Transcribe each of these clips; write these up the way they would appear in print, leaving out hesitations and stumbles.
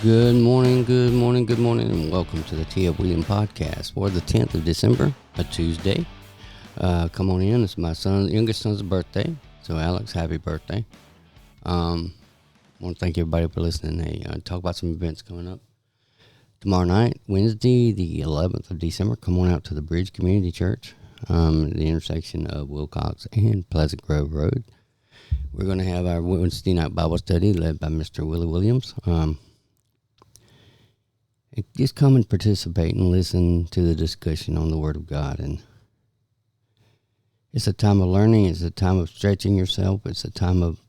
Good morning, and welcome to the T.F. William podcast for the 10th of December, a Tuesday. Come on in. It's my youngest son's birthday, so Alex, happy birthday. Want to thank everybody for listening. Hey, talk about some events coming up tomorrow night, Wednesday, the 11th of December. Come on out to the Bridge Community Church, the intersection of Wilcox and Pleasant Grove Road. We're going to have our Wednesday night Bible study led by Mr. Willie Williams. Just come and participate and listen to the discussion on the Word of God. And it's a time of learning. It's a time of stretching yourself. It's a time of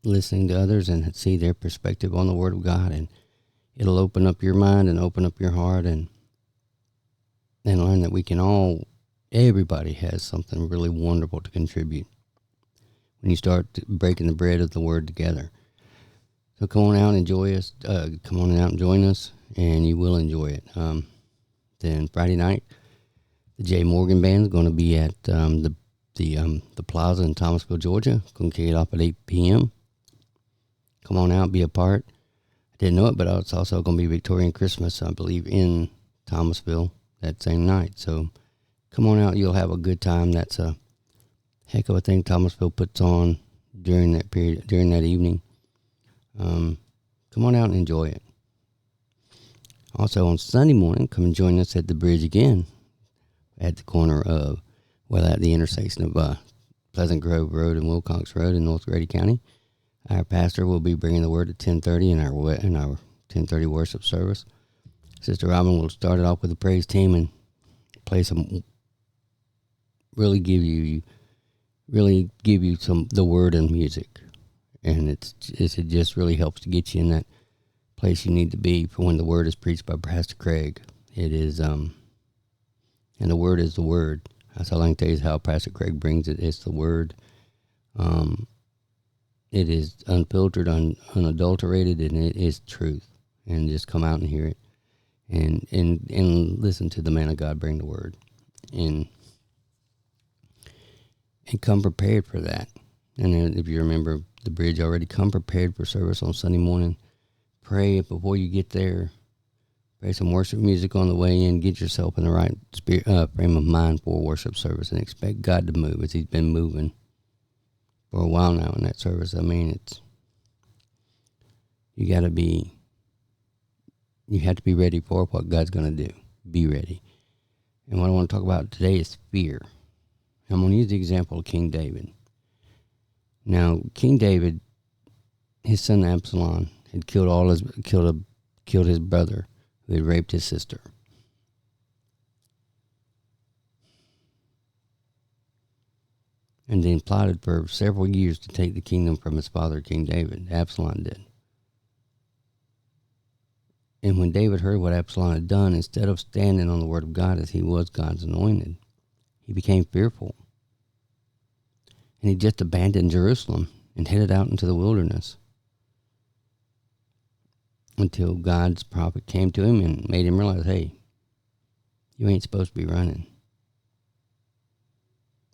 listening to others and see their perspective on the Word of God. And it'll open up your mind and open up your heart and learn that everybody has something really wonderful to contribute when you start breaking the bread of the Word together. So come on out and enjoy us. Come on out and join us, and you will enjoy it. Then Friday night, the J. Morgan Band is going to be at the Plaza in Thomasville, Georgia. Going to kick it off at 8 p.m. Come on out, be a part. I didn't know it, but it's also going to be Victorian Christmas, I believe, in Thomasville that same night. So come on out. You'll have a good time. That's a heck of a thing Thomasville puts on during that period, during that evening. Come on out and enjoy it. Also on Sunday morning, come and join us at the bridge again at the corner of, at the intersection of Pleasant Grove Road and Wilcox Road in North Grady County. Our pastor will be bringing the word at 10:30 in our 10:30 worship service. Sister Robin will start it off with a praise team and play some, really give you the word and music. And it just really helps to get you in that place you need to be for when the word is preached by Pastor Craig. It is, and the word is the word. That's all I can tell you is how Pastor Craig brings it. It's the word. It is unfiltered, unadulterated, and it is truth. And just come out and hear it, and listen to the man of God bring the word, and come prepared for that. And if you remember the bridge already, come prepared for service on Sunday morning. Pray before you get there. Play some worship music on the way in. Get yourself in the right frame of mind for worship service, and expect God to move as He's been moving for a while now in that service. I mean, you have to be ready for what God's going to do. Be ready. And what I want to talk about today is fear. I'm going to use the example of King David. Now, King David, his son Absalom, had killed his brother who had raped his sister. And then plotted for several years to take the kingdom from his father, King David. Absalom did. And when David heard what Absalom had done, instead of standing on the word of God as he was God's anointed, he became fearful. And he just abandoned Jerusalem and headed out into the wilderness until God's prophet came to him and made him realize, hey, you ain't supposed to be running.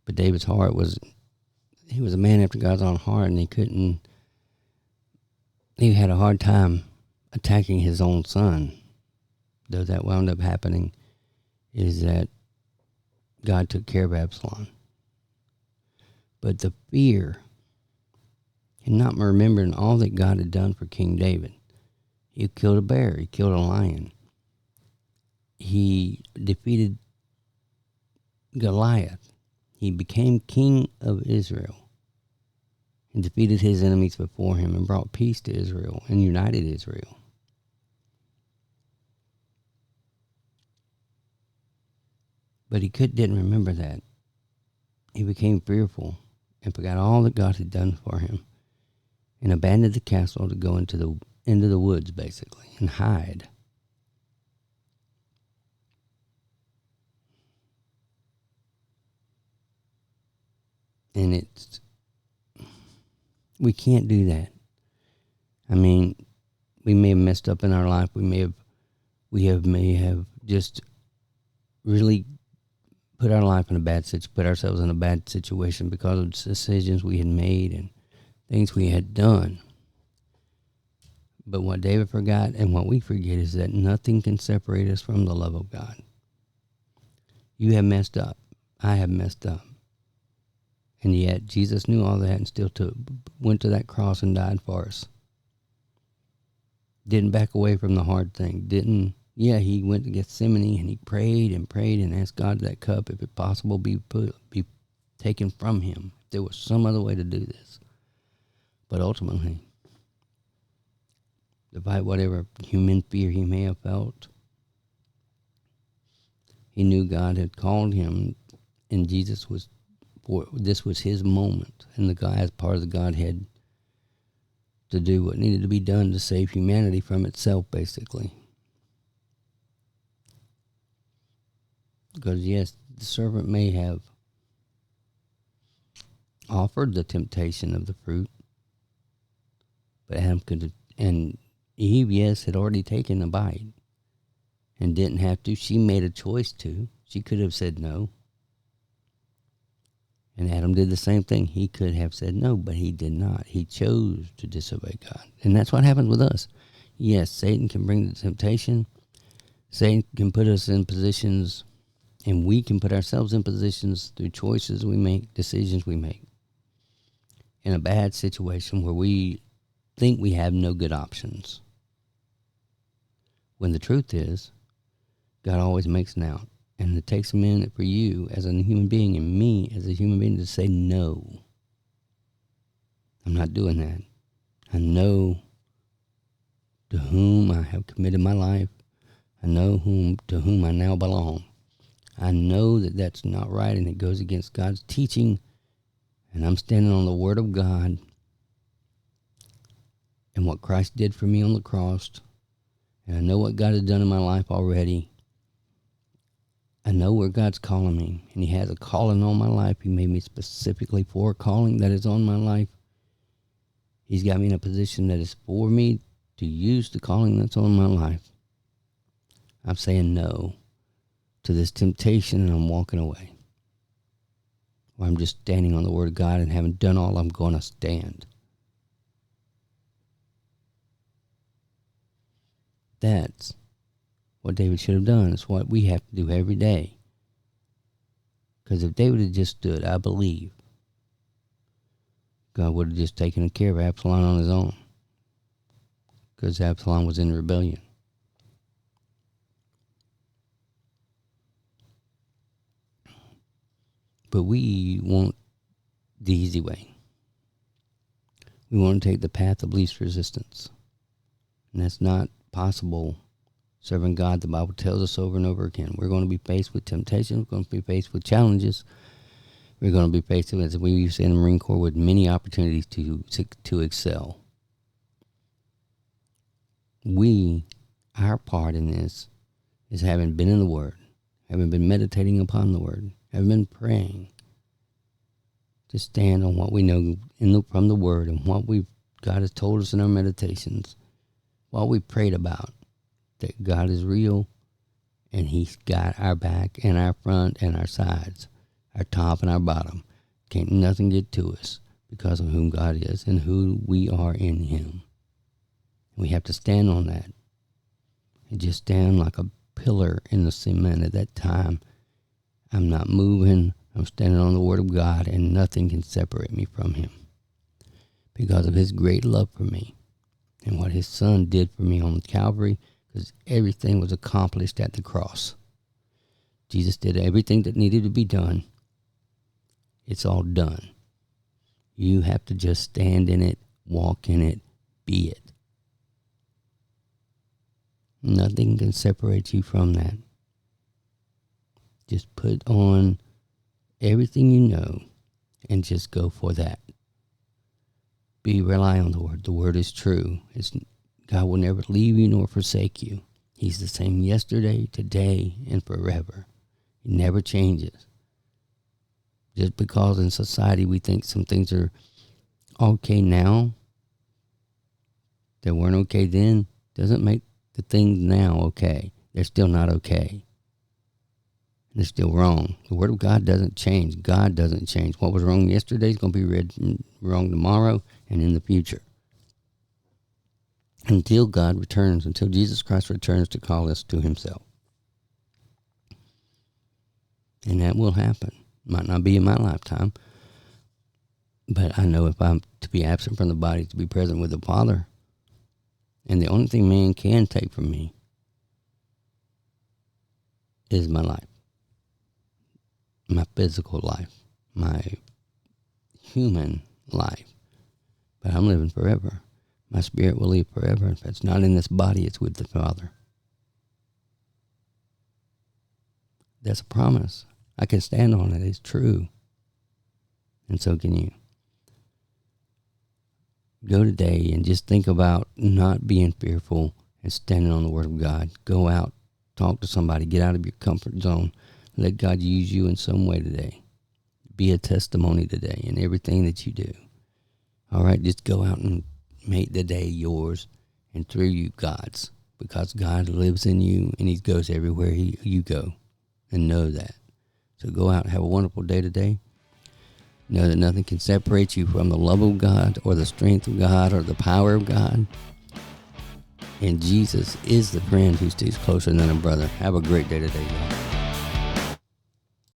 But David's heart he was a man after God's own heart, and he had a hard time attacking his own son. Though that wound up happening is that God took care of Absalom. But the fear, and not remembering all that God had done for King David. He killed a bear. He killed a lion. He defeated Goliath. He became king of Israel and defeated his enemies before him and brought peace to Israel and united Israel. But he didn't remember that. He became fearful and forgot all that God had done for him and abandoned the castle to go into the woods, basically, and hide. And we can't do that. I mean, we may have messed up in our life. We may have just really put ourselves in a bad situation because of decisions we had made and things we had done. But what David forgot and what we forget is that nothing can separate us from the love of God. You have messed up. I have messed up. And yet Jesus knew all that and still went to that cross and died for us. Didn't back away from the hard thing. He went to Gethsemane and he prayed and asked God that cup, if it possible, be taken from him. If there was some other way to do this. But ultimately, despite whatever human fear he may have felt, he knew God had called him, and this was his moment, and the guy, as part of the Godhead, to do what needed to be done to save humanity from itself, basically. Because yes, the servant may have offered the temptation of the fruit, but Adam and Eve, yes, had already taken a bite and didn't have to. She made a choice to. She could have said no. And Adam did the same thing. He could have said no, but he did not. He chose to disobey God. And that's what happens with us. Yes, Satan can bring the temptation. Satan can put us in positions, and we can put ourselves in positions through choices we make, decisions we make, in a bad situation where we think we have no good options. When the truth is, God always makes an out. And it takes a minute for you as a human being and me as a human being to say no. I'm not doing that. I know to whom I have committed my life. I know to whom I now belong. I know that that's not right and it goes against God's teaching. And I'm standing on the Word of God and what Christ did for me on the cross. And I know what God has done in my life already. I know where God's calling me, and he has a calling on my life. He made me specifically for a calling that is on my life. He's got me in a position that is for me to use the calling that's on my life. I'm saying no to this temptation, and I'm walking away. Or I'm just standing on the Word of God and having done all I'm going to stand. That's what David should have done. It's what we have to do every day. Because if David had just stood, I believe God would have just taken care of Absalom on his own. Because Absalom was in rebellion. But we want the easy way. We want to take the path of least resistance. And that's not possible. Serving God, the Bible tells us over and over again, we're going to be faced with temptation. We're going to be faced with challenges. We're going to be faced with, as we used to say in the Marine Corps, with many opportunities to excel. Our part in this is having been in the Word, having been meditating upon the Word, having been praying, to stand on what we know from the Word and what God has told us in our meditations, what we prayed about. That God is real, and he's got our back and our front and our sides, our top and our bottom. Can't nothing get to us because of whom God is and who we are in him. We have to stand on that and just stand like a pillar in the cement. At that time, I'm not moving. I'm standing on the Word of God, and nothing can separate me from him because of his great love for me and what his Son did for me on Calvary. Because everything was accomplished at the cross. Jesus did everything that needed to be done. It's all done. You have to just stand in it, walk in it, be it. Nothing can separate you from that. Just put on everything you know and just go for that. Rely on the Word. The Word is true. God will never leave you nor forsake you. He's the same yesterday, today, and forever. He never changes. Just because in society we think some things are okay now that weren't okay then, doesn't make the things now okay. They're still not okay. They're still wrong. The Word of God doesn't change. God doesn't change. What was wrong yesterday is going to be wrong tomorrow and in the future. until God returns, until Jesus Christ returns to call us to himself. And that will happen. Might not be in my lifetime, but I know if I'm to be absent from the body, to be present with the Father. And the only thing man can take from me is my life, my physical life, my human life. But I'm living forever. My spirit will live forever. If it's not in this body, it's with the Father. That's a promise. I can stand on it. It's true. And so can you. Go today and just think about not being fearful and standing on the Word of God. Go out, talk to somebody, get out of your comfort zone. Let God use you in some way today. Be a testimony today in everything that you do. All right, just go out and make the day yours and through you God's, because God lives in you and he goes everywhere you go, and know that. So go out and have a wonderful day today. Know that nothing can separate you from the love of God or the strength of God or the power of God. And Jesus is the friend who sticks closer than a brother. Have a great day today, y'all.